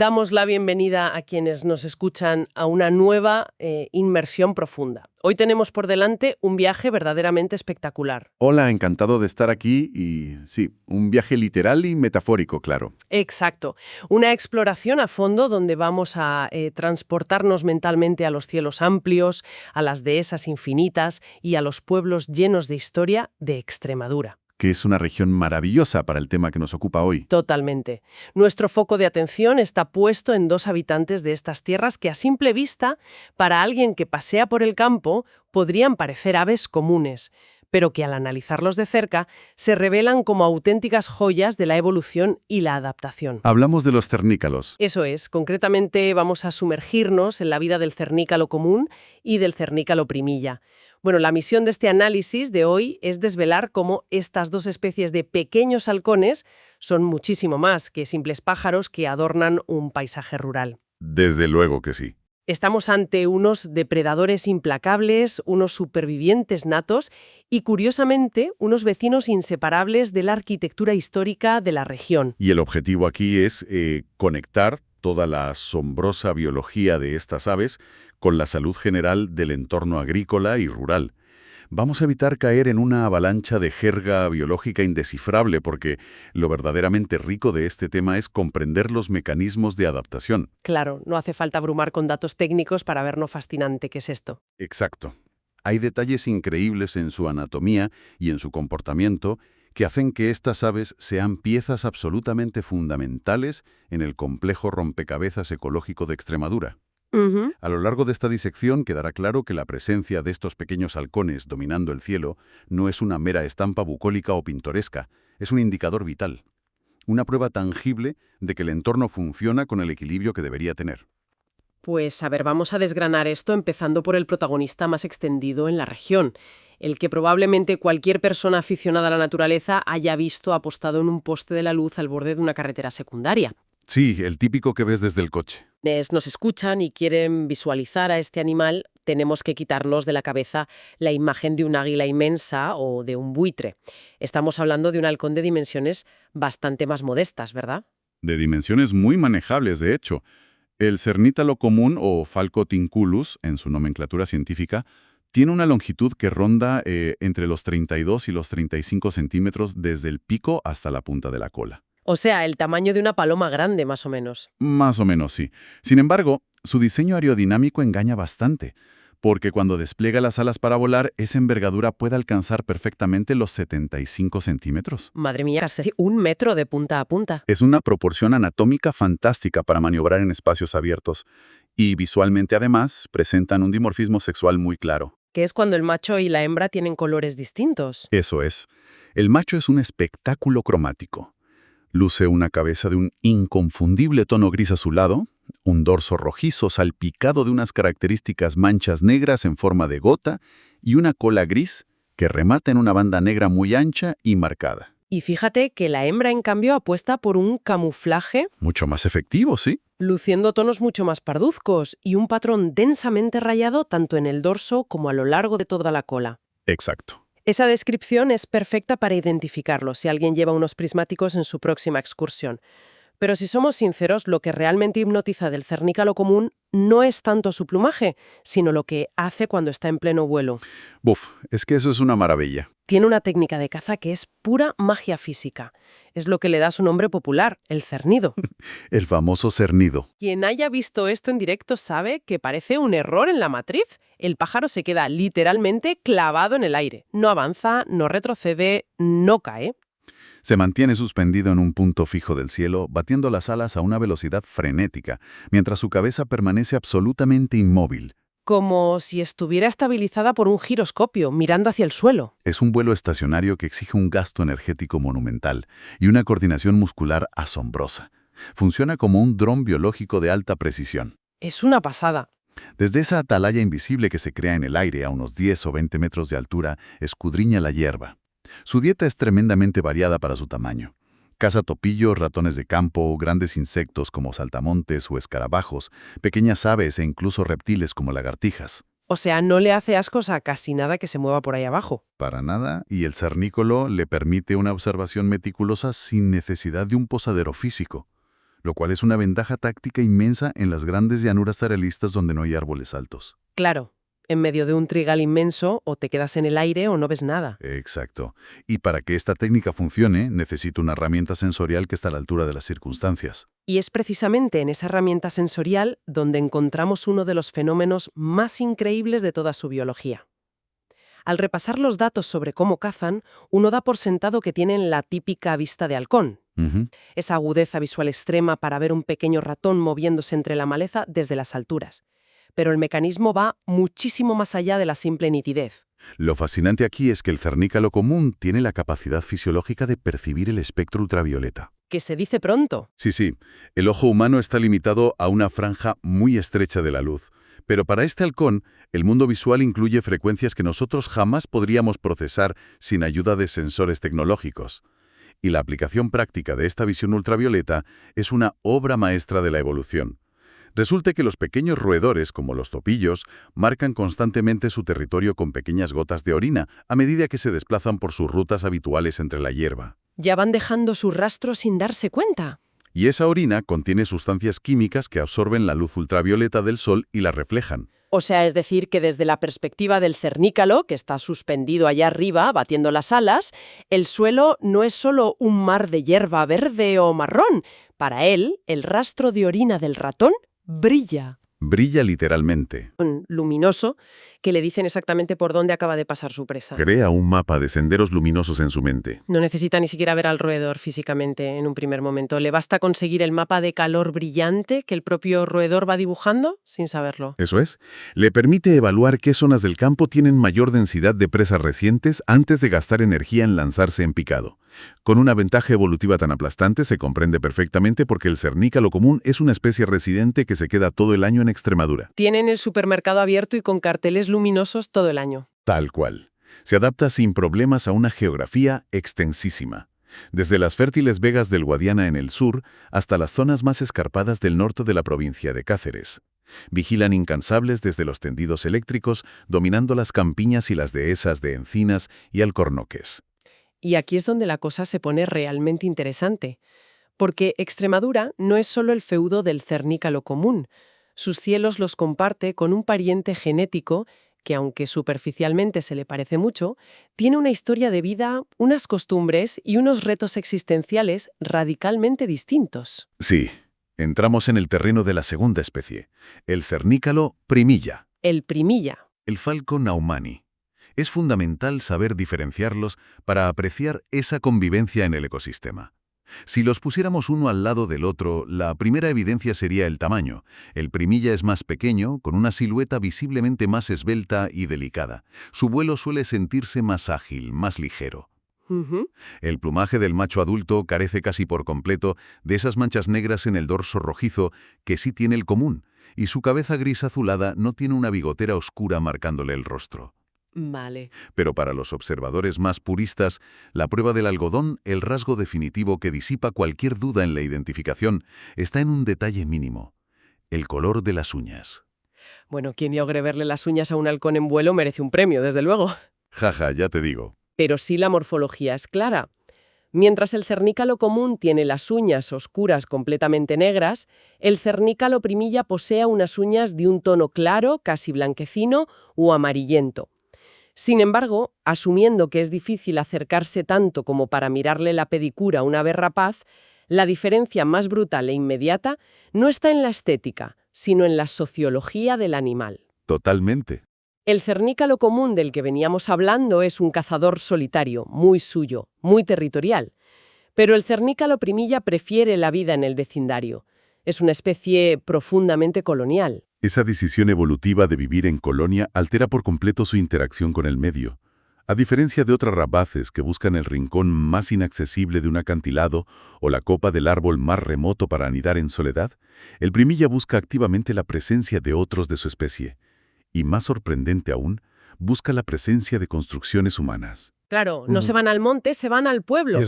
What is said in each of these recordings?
Damos la bienvenida a quienes nos escuchan a una nueva inmersión profunda. Hoy tenemos por delante un viaje verdaderamente espectacular. Hola, encantado de estar aquí y sí, un viaje literal y metafórico, claro. Exacto. Una exploración a fondo donde vamos a transportarnos mentalmente a los cielos amplios, a las dehesas infinitas y a los pueblos llenos de historia de Extremadura. Que es una región maravillosa para el tema que nos ocupa hoy. Totalmente. Nuestro foco de atención está puesto en dos habitantes de estas tierras que a simple vista, para alguien que pasea por el campo, podrían parecer aves comunes, pero que al analizarlos de cerca se revelan como auténticas joyas de la evolución y la adaptación. Hablamos de los cernícalos. Eso es, concretamente vamos a sumergirnos en la vida del cernícalo común y del cernícalo primilla. Bueno, la misión de este análisis de hoy es desvelar cómo estas dos especies de pequeños halcones son muchísimo más que simples pájaros que adornan un paisaje rural. Desde luego que sí. Estamos ante unos depredadores implacables, unos supervivientes natos y, curiosamente, unos vecinos inseparables de la arquitectura histórica de la región. Y el objetivo aquí es conectar toda la asombrosa biología de estas aves con la salud general del entorno agrícola y rural. Vamos a evitar caer en una avalancha de jerga biológica indescifrable porque lo verdaderamente rico de este tema es comprender los mecanismos de adaptación. Claro, no hace falta abrumar con datos técnicos para ver lo fascinante que es esto. Exacto. Hay detalles increíbles en su anatomía y en su comportamiento que hacen que estas aves sean piezas absolutamente fundamentales en el complejo rompecabezas ecológico de Extremadura. A lo largo de esta disección quedará claro que la presencia de estos pequeños halcones dominando el cielo no es una mera estampa bucólica o pintoresca, es un indicador vital, una prueba tangible de que el entorno funciona con el equilibrio que debería tener. Pues a ver, vamos a desgranar esto empezando por el protagonista más extendido en la región, el que probablemente cualquier persona aficionada a la naturaleza haya visto apostado en un poste de la luz al borde de una carretera secundaria. Sí, el típico que ves desde el coche. Quienes nos escuchan y quieren visualizar a este animal, tenemos que quitarnos de la cabeza la imagen de un águila inmensa o de un buitre. Estamos hablando de un halcón de dimensiones bastante más modestas, ¿verdad? De dimensiones muy manejables, de hecho. El cernítalo común o Falco tinculus, en su nomenclatura científica, tiene una longitud que ronda entre los 32 y los 35 centímetros desde el pico hasta la punta de la cola. O sea, el tamaño de una paloma grande, más o menos. Más o menos, sí. Sin embargo, su diseño aerodinámico engaña bastante, porque cuando despliega las alas para volar, esa envergadura puede alcanzar perfectamente los 75 centímetros. Madre mía, casi 1 metro de punta a punta. Es una proporción anatómica fantástica para maniobrar en espacios abiertos, y visualmente además presentan un dimorfismo sexual muy claro. Que es cuando el macho y la hembra tienen colores distintos. Eso es. El macho es un espectáculo cromático. Luce una cabeza de un inconfundible tono gris azulado, un dorso rojizo salpicado de unas características manchas negras en forma de gota y una cola gris que remata en una banda negra muy ancha y marcada. Y fíjate que la hembra, en cambio, apuesta por un camuflaje, Mucho más efectivo, ¿sí? luciendo tonos mucho más parduzcos y un patrón densamente rayado tanto en el dorso como a lo largo de toda la cola. Exacto. Esa descripción es perfecta para identificarlo si alguien lleva unos prismáticos en su próxima excursión. Pero si somos sinceros, lo que realmente hipnotiza del cernícalo común no es tanto su plumaje, sino lo que hace cuando está en pleno vuelo. Buf, es que eso es una maravilla. Tiene una técnica de caza que es pura magia física. Es lo que le da su nombre popular, el cernido. El famoso cernido. Quien haya visto esto en directo sabe que parece un error en la matriz. El pájaro se queda literalmente clavado en el aire. No avanza, no retrocede, no cae. Se mantiene suspendido en un punto fijo del cielo, batiendo las alas a una velocidad frenética, mientras su cabeza permanece absolutamente inmóvil. Como si estuviera estabilizada por un giroscopio, mirando hacia el suelo. Es un vuelo estacionario que exige un gasto energético monumental y una coordinación muscular asombrosa. Funciona como un dron biológico de alta precisión. Es una pasada. Desde esa atalaya invisible que se crea en el aire a unos 10 o 20 metros de altura, escudriña la hierba. Su dieta es tremendamente variada para su tamaño. Caza topillos, ratones de campo, grandes insectos como saltamontes o escarabajos, pequeñas aves e incluso reptiles como lagartijas. O sea, no le hace ascos a casi nada que se mueva por ahí abajo. Para nada, y el cernícolo le permite una observación meticulosa sin necesidad de un posadero físico. lo cual es una ventaja táctica inmensa en las grandes llanuras arealistas donde no hay árboles altos. Claro, en medio de un trigal inmenso o te quedas en el aire o no ves nada. Exacto. Y para que esta técnica funcione, necesito una herramienta sensorial que esté a la altura de las circunstancias. Y es precisamente en esa herramienta sensorial donde encontramos uno de los fenómenos más increíbles de toda su biología. Al repasar los datos sobre cómo cazan, uno da por sentado que tienen la típica vista de halcón, Ujú. esa agudeza visual extrema para ver un pequeño ratón moviéndose entre la maleza desde las alturas. Pero el mecanismo va muchísimo más allá de la simple nitidez. Lo fascinante aquí es que el cernícalo común tiene la capacidad fisiológica de percibir el espectro ultravioleta. Que se dice pronto. Sí, el ojo humano está limitado a una franja muy estrecha de la luz. Pero para este halcón, el mundo visual incluye frecuencias que nosotros jamás podríamos procesar sin ayuda de sensores tecnológicos. Y la aplicación práctica de esta visión ultravioleta es una obra maestra de la evolución. Resulta que los pequeños roedores, como los topillos, marcan constantemente su territorio con pequeñas gotas de orina a medida que se desplazan por sus rutas habituales entre la hierba. Ya van dejando su rastro sin darse cuenta. Y esa orina contiene sustancias químicas que absorben la luz ultravioleta del sol y la reflejan. O sea, es decir, que desde la perspectiva del cernícalo, que está suspendido allá arriba, batiendo las alas, el suelo no es solo un mar de hierba verde o marrón. Para él, el rastro de orina del ratón brilla. Brilla literalmente. Luminoso, que le dicen exactamente por dónde acaba de pasar su presa. Crea un mapa de senderos luminosos en su mente. No necesita ni siquiera ver al roedor físicamente en un primer momento. Le basta conseguir el mapa de calor brillante que el propio roedor va dibujando sin saberlo. Eso es. Le permite evaluar qué zonas del campo tienen mayor densidad de presas recientes antes de gastar energía en lanzarse en picado. Con una ventaja evolutiva tan aplastante se comprende perfectamente porque el cernícalo común es una especie residente que se queda todo el año en Extremadura. Tienen el supermercado abierto y con carteles luminosos todo el año. Tal cual. Se adapta sin problemas a una geografía extensísima. Desde las fértiles vegas del Guadiana en el sur hasta las zonas más escarpadas del norte de la provincia de Cáceres. Vigilan incansables desde los tendidos eléctricos, dominando las campiñas y las dehesas de encinas y alcornoques. Y aquí es donde la cosa se pone realmente interesante, porque Extremadura no es solo el feudo del cernícalo común. Sus cielos los comparte con un pariente genético que, aunque superficialmente se le parece mucho, tiene una historia de vida, unas costumbres y unos retos existenciales radicalmente distintos. Sí, entramos en el terreno de la segunda especie, el cernícalo primilla. El primilla. El falco naumani. Es fundamental saber diferenciarlos para apreciar esa convivencia en el ecosistema. Si los pusiéramos uno al lado del otro, la primera evidencia sería el tamaño. El primilla es más pequeño, con una silueta visiblemente más esbelta y delicada. Su vuelo suele sentirse más ágil, más ligero. El plumaje del macho adulto carece casi por completo de esas manchas negras en el dorso rojizo que sí tiene el común, y su cabeza gris azulada no tiene una bigotera oscura marcándole el rostro. Vale. Pero para los observadores más puristas, la prueba del algodón, el rasgo definitivo que disipa cualquier duda en la identificación, está en un detalle mínimo: el color de las uñas. Bueno, quien logre verle las uñas a un halcón en vuelo merece un premio, desde luego. Jaja, ya te digo. Pero sí la morfología es clara. Mientras el cernícalo común tiene las uñas oscuras completamente negras, el cernícalo primilla posee unas uñas de un tono claro, casi blanquecino o amarillento. Sin embargo, asumiendo que es difícil acercarse tanto como para mirarle la pedicura a un ave rapaz, la diferencia más brutal e inmediata no está en la estética, sino en la sociología del animal. Totalmente. El cernícalo común del que veníamos hablando es un cazador solitario, muy suyo, muy territorial. Pero el cernícalo primilla prefiere la vida en el vecindario. Es una especie profundamente colonial. Esa decisión evolutiva de vivir en colonia altera por completo su interacción con el medio. A diferencia de otras rapaces que buscan el rincón más inaccesible de un acantilado o la copa del árbol más remoto para anidar en soledad, el primilla busca activamente la presencia de otros de su especie. Y más sorprendente aún, busca la presencia de construcciones humanas. Claro, no se van al monte, se van al pueblo.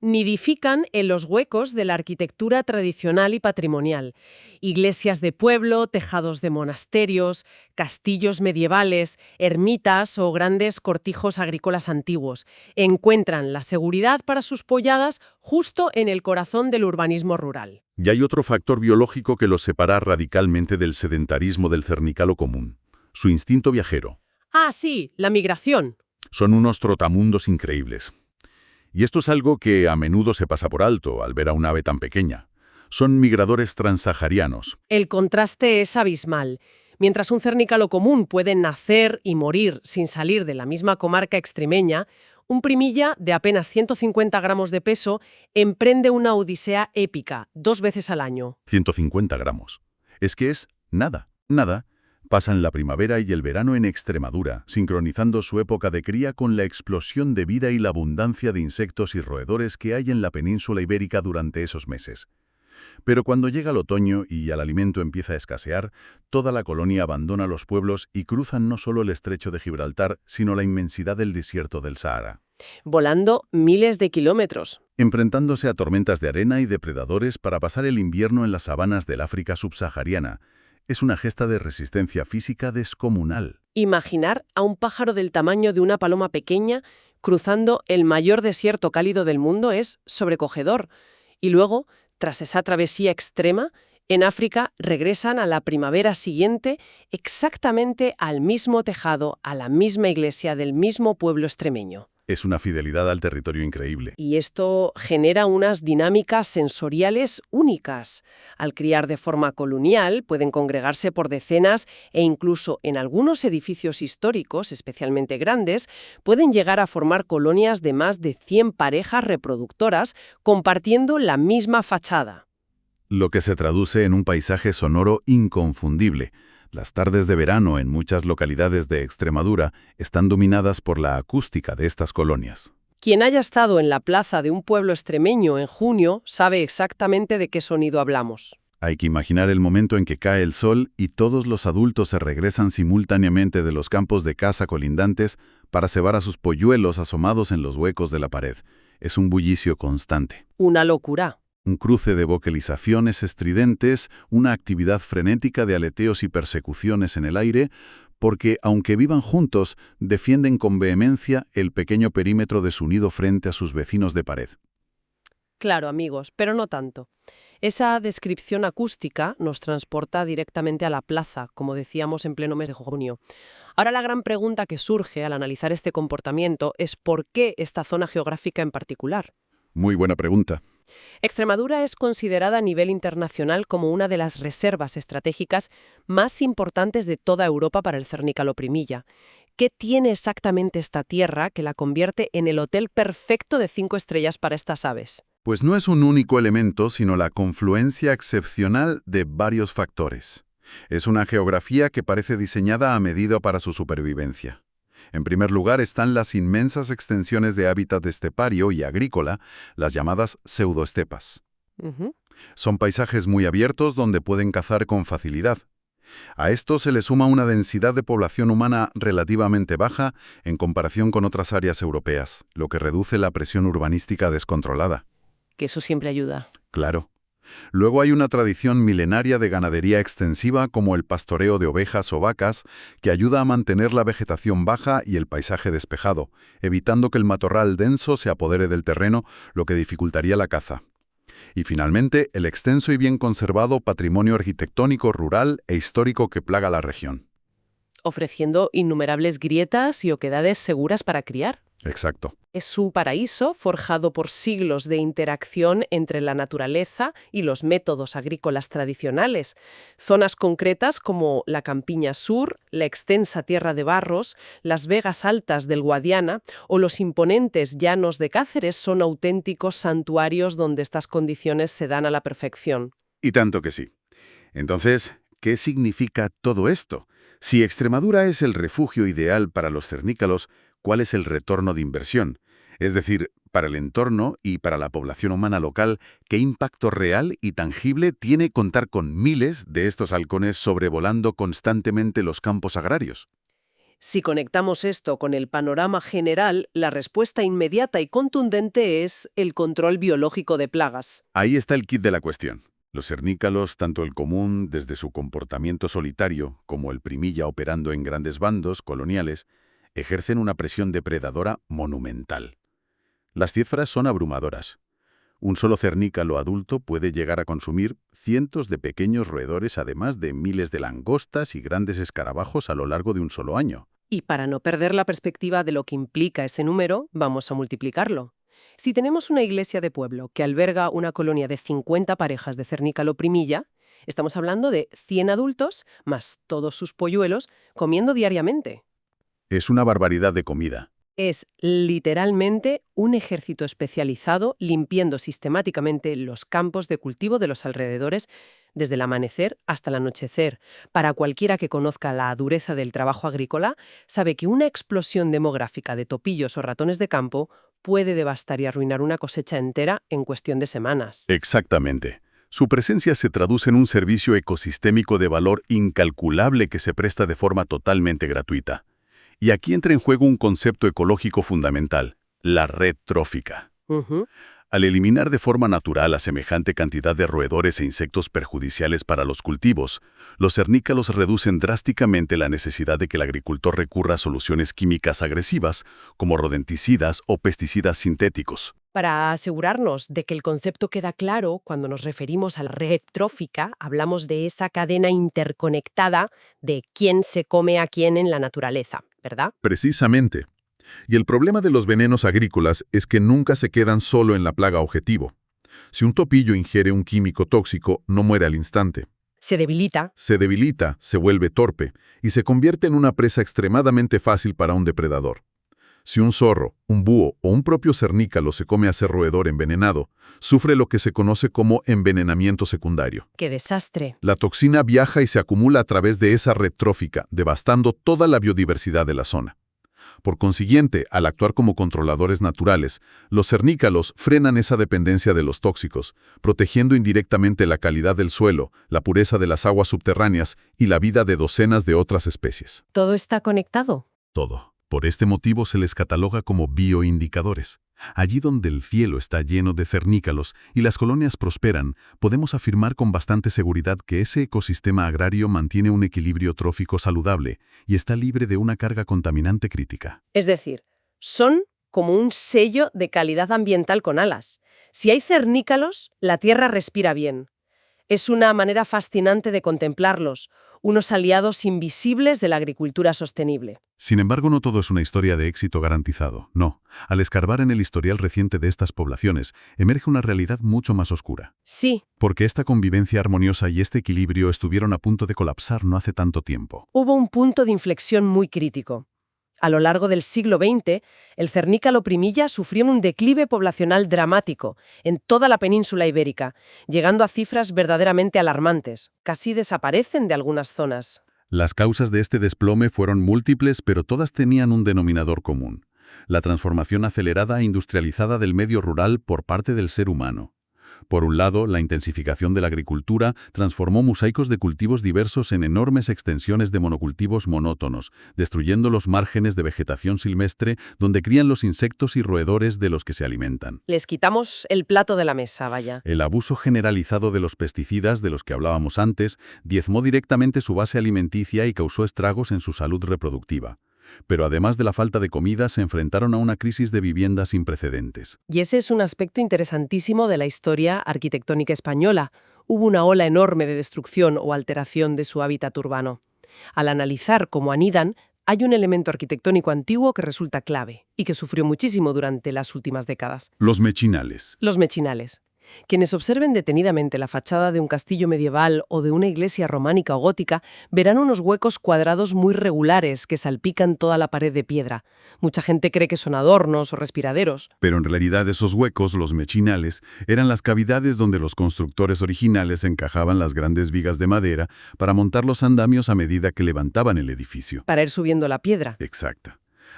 Nidifican en los huecos de la arquitectura tradicional y patrimonial. Iglesias de pueblo, tejados de monasterios, castillos medievales, ermitas o grandes cortijos agrícolas antiguos. Encuentran la seguridad para sus polladas justo en el corazón del urbanismo rural. Y hay otro factor biológico que los separa radicalmente del sedentarismo del cernícalo común: su instinto viajero. Ah, sí, la migración. Son unos trotamundos increíbles. Y esto es algo que a menudo se pasa por alto al ver a un ave tan pequeña. Son migradores transsaharianos. El contraste es abismal. Mientras un cernícalo común puede nacer y morir sin salir de la misma comarca extremeña, un primilla de apenas 150 gramos de peso emprende una odisea épica 2 veces al año. 150 gramos. Es que es nada, nada. Pasan la primavera y el verano en Extremadura, sincronizando su época de cría con la explosión de vida y la abundancia de insectos y roedores que hay en la península ibérica durante esos meses. Pero cuando llega el otoño y el alimento empieza a escasear, toda la colonia abandona los pueblos y cruzan no solo el estrecho de Gibraltar, sino la inmensidad del desierto del Sahara, Volando miles de kilómetros. enfrentándose a tormentas de arena y depredadores para pasar el invierno en las sabanas del África subsahariana. Es una gesta de resistencia física descomunal. Imaginar a un pájaro del tamaño de una paloma pequeña cruzando el mayor desierto cálido del mundo es sobrecogedor. Y luego, tras esa travesía extrema, en África regresan a la primavera siguiente exactamente al mismo tejado, a la misma iglesia del mismo pueblo extremeño. Es una fidelidad al territorio increíble. Y esto genera unas dinámicas sensoriales únicas. Al criar de forma colonial, pueden congregarse por decenas e incluso en algunos edificios históricos, especialmente grandes, pueden llegar a formar colonias de más de 100 parejas reproductoras compartiendo la misma fachada. Lo que se traduce en un paisaje sonoro inconfundible. Las tardes de verano en muchas localidades de Extremadura están dominadas por la acústica de estas colonias. Quien haya estado en la plaza de un pueblo extremeño en junio sabe exactamente de qué sonido hablamos. Hay que imaginar el momento en que cae el sol y todos los adultos se regresan simultáneamente de los campos de caza colindantes para cebar a sus polluelos asomados en los huecos de la pared. Es un bullicio constante. Una locura. Un cruce de vocalizaciones estridentes, una actividad frenética de aleteos y persecuciones en el aire, porque, aunque vivan juntos, defienden con vehemencia el pequeño perímetro de su nido frente a sus vecinos de pared. Claro, amigos, pero no tanto. Esa descripción acústica nos transporta directamente a la plaza, como decíamos en pleno mes de junio. Ahora la gran pregunta que surge al analizar este comportamiento es ¿por qué esta zona geográfica en particular? Muy buena pregunta. Extremadura es considerada a nivel internacional como una de las reservas estratégicas más importantes de toda Europa para el cernícalo primilla. ¿Qué tiene exactamente esta tierra que la convierte en el hotel perfecto de 5 estrellas para estas aves? Pues no es un único elemento, sino la confluencia excepcional de varios factores. Es una geografía que parece diseñada a medida para su supervivencia. En primer lugar están las inmensas extensiones de hábitat estepario y agrícola, las llamadas pseudoestepas. Son paisajes muy abiertos donde pueden cazar con facilidad. A esto se le suma una densidad de población humana relativamente baja en comparación con otras áreas europeas, lo que reduce la presión urbanística descontrolada. Que eso siempre ayuda. Claro. Luego hay una tradición milenaria de ganadería extensiva como el pastoreo de ovejas o vacas que ayuda a mantener la vegetación baja y el paisaje despejado, evitando que el matorral denso se apodere del terreno, lo que dificultaría la caza. Y finalmente, el extenso y bien conservado patrimonio arquitectónico rural e histórico que plaga la región. Ofreciendo innumerables grietas y oquedades seguras para criar. Exacto. Es un paraíso forjado por siglos de interacción entre la naturaleza y los métodos agrícolas tradicionales. Zonas concretas como la Campiña Sur, la extensa Tierra de Barros, las Vegas Altas del Guadiana o los imponentes Llanos de Cáceres son auténticos santuarios donde estas condiciones se dan a la perfección. Y tanto que sí. Entonces, ¿qué significa todo esto? Si Extremadura es el refugio ideal para los cernícalos, ¿cuál es el retorno de inversión? Es decir, para el entorno y para la población humana local, ¿qué impacto real y tangible tiene contar con miles de estos halcones sobrevolando constantemente los campos agrarios? Si conectamos esto con el panorama general, la respuesta inmediata y contundente es el control biológico de plagas. Ahí está el kit de la cuestión. Los cernícalos, tanto el común, desde su comportamiento solitario, como el primilla operando en grandes bandos coloniales, ejercen una presión depredadora monumental. Las cifras son abrumadoras. Un solo cernícalo adulto puede llegar a consumir cientos de pequeños roedores, además de miles de langostas y grandes escarabajos a lo largo de un solo año. Y para no perder la perspectiva de lo que implica ese número, vamos a multiplicarlo. Si tenemos una iglesia de pueblo que alberga una colonia de 50 parejas de cernícalo primilla, estamos hablando de 100 adultos más todos sus polluelos comiendo diariamente. Es una barbaridad de comida. Es literalmente un ejército especializado limpiando sistemáticamente los campos de cultivo de los alrededores desde el amanecer hasta el anochecer. Para cualquiera que conozca la dureza del trabajo agrícola, sabe que una explosión demográfica de topillos o ratones de campo puede devastar y arruinar una cosecha entera en cuestión de semanas. Exactamente. Su presencia se traduce en un servicio ecosistémico de valor incalculable que se presta de forma totalmente gratuita. Y aquí entra en juego un concepto ecológico fundamental, la red trófica. Al eliminar de forma natural a semejante cantidad de roedores e insectos perjudiciales para los cultivos, los cernícalos reducen drásticamente la necesidad de que el agricultor recurra a soluciones químicas agresivas, como rodenticidas o pesticidas sintéticos. Para asegurarnos de que el concepto queda claro, cuando nos referimos a la red trófica, hablamos de esa cadena interconectada de quién se come a quién en la naturaleza, ¿verdad? Precisamente. Y el problema de los venenos agrícolas es que nunca se quedan solo en la plaga objetivo. Si un topillo ingiere un químico tóxico, no muere al instante. Se debilita. Se debilita, se vuelve torpe y se convierte en una presa extremadamente fácil para un depredador. Si un zorro, un búho o un propio cernícalo se come a ese roedor envenenado, sufre lo que se conoce como envenenamiento secundario. ¡Qué desastre! La toxina viaja y se acumula a través de esa red trófica, devastando toda la biodiversidad de la zona. Por consiguiente, al actuar como controladores naturales, los cernícalos frenan esa dependencia de los tóxicos, protegiendo indirectamente la calidad del suelo, la pureza de las aguas subterráneas y la vida de docenas de otras especies. ¿Todo está conectado? Todo. Por este motivo se les cataloga como bioindicadores. Allí donde el cielo está lleno de cernícalos y las colonias prosperan, podemos afirmar con bastante seguridad que ese ecosistema agrario mantiene un equilibrio trófico saludable y está libre de una carga contaminante crítica. Es decir, son como un sello de calidad ambiental con alas. Si hay cernícalos, la tierra respira bien. Es una manera fascinante de contemplarlos, unos aliados invisibles de la agricultura sostenible. Sin embargo, no todo es una historia de éxito garantizado. No. Al escarbar en el historial reciente de estas poblaciones, emerge una realidad mucho más oscura. Sí. Porque esta convivencia armoniosa y este equilibrio estuvieron a punto de colapsar no hace tanto tiempo. Hubo un punto de inflexión muy crítico. A lo largo del siglo XX, el cernícalo primilla sufrió un declive poblacional dramático en toda la península ibérica, llegando a cifras verdaderamente alarmantes. Casi desaparecen de algunas zonas. Las causas de este desplome fueron múltiples, pero todas tenían un denominador común: la transformación acelerada e industrializada del medio rural por parte del ser humano. Por un lado, la intensificación de la agricultura transformó mosaicos de cultivos diversos en enormes extensiones de monocultivos monótonos, destruyendo los márgenes de vegetación silvestre donde crían los insectos y roedores de los que se alimentan. Les quitamos el plato de la mesa, vaya. El abuso generalizado de los pesticidas de los que hablábamos antes diezmó directamente su base alimenticia y causó estragos en su salud reproductiva. Pero además de la falta de comida, se enfrentaron a una crisis de vivienda sin precedentes. Y ese es un aspecto interesantísimo de la historia arquitectónica española. Hubo una ola enorme de destrucción o alteración de su hábitat urbano. Al analizar cómo anidan, hay un elemento arquitectónico antiguo que resulta clave y que sufrió muchísimo durante las últimas décadas. Los mechinales. Los mechinales. Quienes observen detenidamente la fachada de un castillo medieval o de una iglesia románica o gótica verán unos huecos cuadrados muy regulares que salpican toda la pared de piedra. Mucha gente cree que son adornos o respiraderos. Pero en realidad esos huecos, los mechinales, eran las cavidades donde los constructores originales encajaban las grandes vigas de madera para montar los andamios a medida que levantaban el edificio. Para ir subiendo la piedra. Exacto.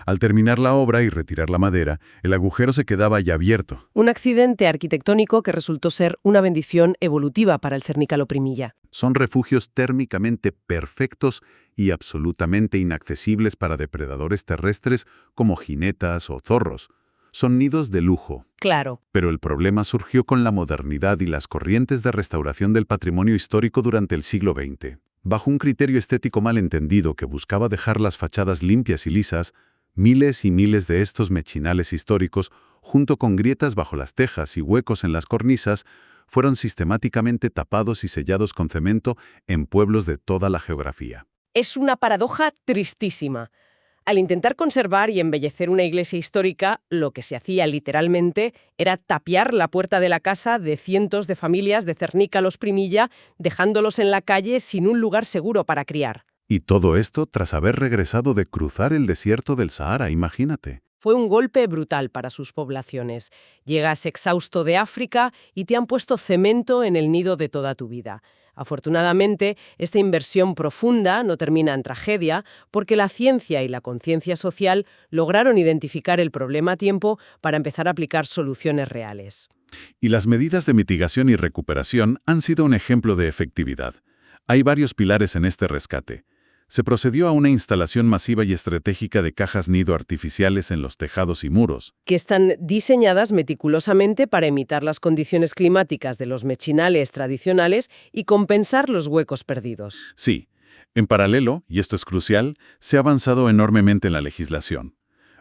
Al terminar la obra y retirar la madera, el agujero se quedaba ya abierto. Un accidente arquitectónico que resultó ser una bendición evolutiva para el Cernícalo Primilla. Son refugios térmicamente perfectos y absolutamente inaccesibles para depredadores terrestres como jinetas o zorros. Son nidos de lujo. Claro. Pero el problema surgió con la modernidad y las corrientes de restauración del patrimonio histórico durante el siglo XX. Bajo un criterio estético malentendido que buscaba dejar las fachadas limpias y lisas, miles y miles de estos mechinales históricos, junto con grietas bajo las tejas y huecos en las cornisas, fueron sistemáticamente tapados y sellados con cemento en pueblos de toda la geografía. Es una paradoja tristísima. Al intentar conservar y embellecer una iglesia histórica, lo que se hacía literalmente era tapiar la puerta de la casa de cientos de familias de Cernícalos Primilla, dejándolos en la calle sin un lugar seguro para criar. Y todo esto tras haber regresado de cruzar el desierto del Sahara, imagínate. Fue un golpe brutal para sus poblaciones. Llegas exhausto de África y te han puesto cemento en el nido de toda tu vida. Afortunadamente, esta inversión profunda no termina en tragedia porque la ciencia y la conciencia social lograron identificar el problema a tiempo para empezar a aplicar soluciones reales. Y las medidas de mitigación y recuperación han sido un ejemplo de efectividad. Hay varios pilares en este rescate. Se procedió a una instalación masiva y estratégica de cajas nido artificiales en los tejados y muros. Que están diseñadas meticulosamente para imitar las condiciones climáticas de los mechinales tradicionales y compensar los huecos perdidos. Sí. En paralelo, y esto es crucial, se ha avanzado enormemente en la legislación.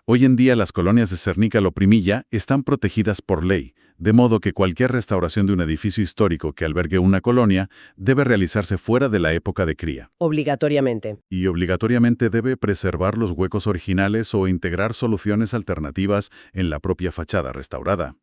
Hoy en día las colonias de Cernícalo Primilla están protegidas por ley, de modo que cualquier restauración de un edificio histórico que albergue una colonia debe realizarse fuera de la época de cría. Obligatoriamente. Y obligatoriamente debe preservar los huecos originales o integrar soluciones alternativas en la propia fachada restaurada.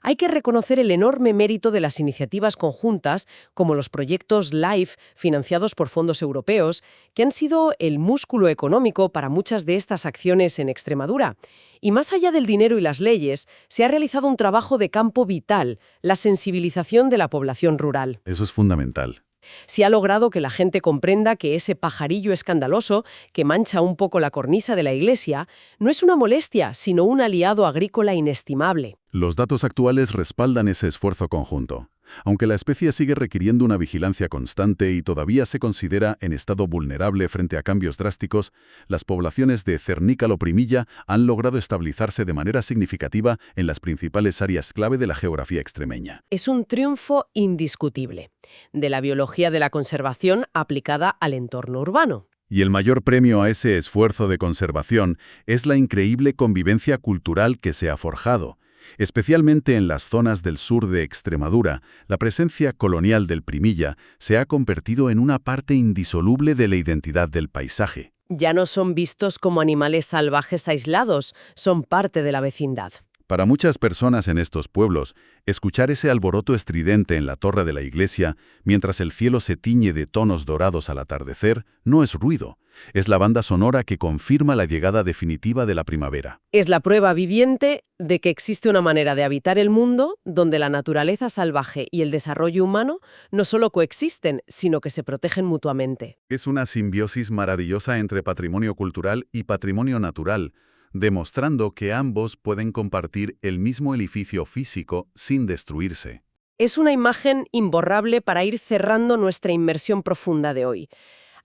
Hay que reconocer el enorme mérito de las iniciativas conjuntas, como los proyectos LIFE, financiados por fondos europeos, que han sido el músculo económico para muchas de estas acciones en Extremadura. Y más allá del dinero y las leyes, se ha realizado un trabajo de campo vital, la sensibilización de la población rural. Eso es fundamental. Se ha logrado que la gente comprenda que ese pajarillo escandaloso, que mancha un poco la cornisa de la iglesia, no es una molestia, sino un aliado agrícola inestimable. Los datos actuales respaldan ese esfuerzo conjunto. Aunque la especie sigue requiriendo una vigilancia constante y todavía se considera en estado vulnerable frente a cambios drásticos, las poblaciones de Cernícalo Primilla han logrado estabilizarse de manera significativa en las principales áreas clave de la geografía extremeña. Es un triunfo indiscutible de la biología de la conservación aplicada al entorno urbano. Y el mayor premio a ese esfuerzo de conservación es la increíble convivencia cultural que se ha forjado. Especialmente en las zonas del sur de Extremadura, la presencia colonial del Primilla se ha convertido en una parte indisoluble de la identidad del paisaje. Ya no son vistos como animales salvajes aislados, son parte de la vecindad. Para muchas personas en estos pueblos, escuchar ese alboroto estridente en la torre de la iglesia, mientras el cielo se tiñe de tonos dorados al atardecer, no es ruido. Es la banda sonora que confirma la llegada definitiva de la primavera. Es la prueba viviente de que existe una manera de habitar el mundo donde la naturaleza salvaje y el desarrollo humano no solo coexisten, sino que se protegen mutuamente. Es una simbiosis maravillosa entre patrimonio cultural y patrimonio natural, demostrando que ambos pueden compartir el mismo edificio físico sin destruirse. Es una imagen imborrable para ir cerrando nuestra inmersión profunda de hoy.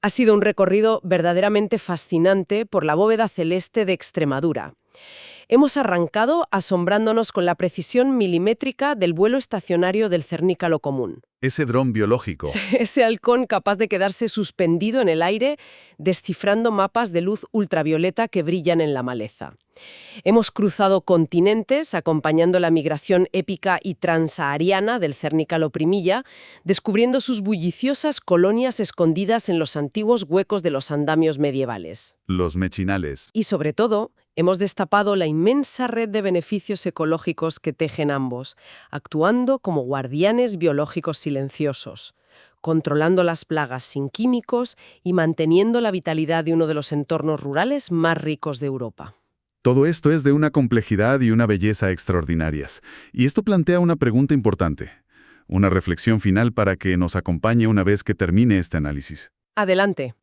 Ha sido un recorrido verdaderamente fascinante por la bóveda celeste de Extremadura. Hemos arrancado asombrándonos con la precisión milimétrica del vuelo estacionario del cernícalo común. Ese dron biológico. Ese halcón capaz de quedarse suspendido en el aire, descifrando mapas de luz ultravioleta que brillan en la maleza. Hemos cruzado continentes acompañando la migración épica y transahariana del cernícalo primilla, descubriendo sus bulliciosas colonias escondidas en los antiguos huecos de los andamios medievales. Los mechinales. Y sobre todo, hemos destapado la inmensa red de beneficios ecológicos que tejen ambos, actuando como guardianes biológicos silenciosos, controlando las plagas sin químicos y manteniendo la vitalidad de uno de los entornos rurales más ricos de Europa. Todo esto es de una complejidad y una belleza extraordinarias. Y esto plantea una pregunta importante, una reflexión final para que nos acompañe una vez que termine este análisis. Adelante.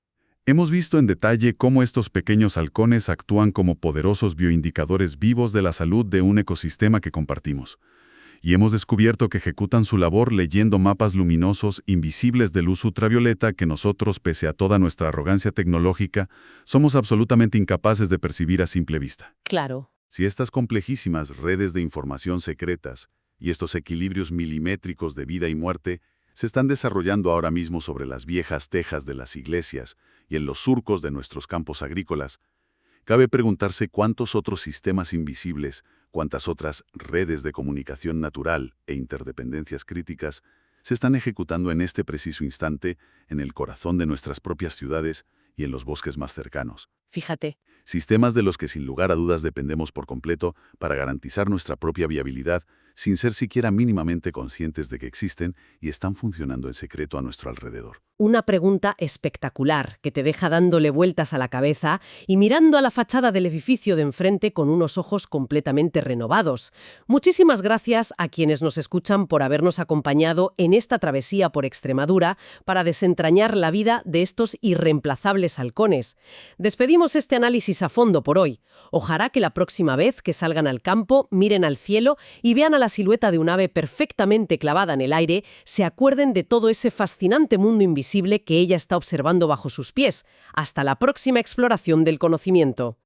Hemos visto en detalle cómo estos pequeños halcones actúan como poderosos bioindicadores vivos de la salud de un ecosistema que compartimos. Y hemos descubierto que ejecutan su labor leyendo mapas luminosos invisibles de luz ultravioleta que nosotros, pese a toda nuestra arrogancia tecnológica, somos absolutamente incapaces de percibir a simple vista. Claro. Si estas complejísimas redes de información secretas y estos equilibrios milimétricos de vida y muerte se están desarrollando ahora mismo sobre las viejas tejas de las iglesias y en los surcos de nuestros campos agrícolas, cabe preguntarse cuántos otros sistemas invisibles, cuántas otras redes de comunicación natural e interdependencias críticas se están ejecutando en este preciso instante en el corazón de nuestras propias ciudades y en los bosques más cercanos. Fíjate. Sistemas de los que sin lugar a dudas dependemos por completo para garantizar nuestra propia viabilidad sin ser siquiera mínimamente conscientes de que existen y están funcionando en secreto a nuestro alrededor. Una pregunta espectacular que te deja dándole vueltas a la cabeza y mirando a la fachada del edificio de enfrente con unos ojos completamente renovados. Muchísimas gracias a quienes nos escuchan por habernos acompañado en esta travesía por Extremadura para desentrañar la vida de estos irreemplazables halcones. Despedimos este análisis a fondo por hoy. Ojalá que la próxima vez que salgan al campo, miren al cielo y vean a la silueta de un ave perfectamente clavada en el aire, se acuerden de todo ese fascinante mundo invisible que ella está observando bajo sus pies. Hasta la próxima exploración del conocimiento.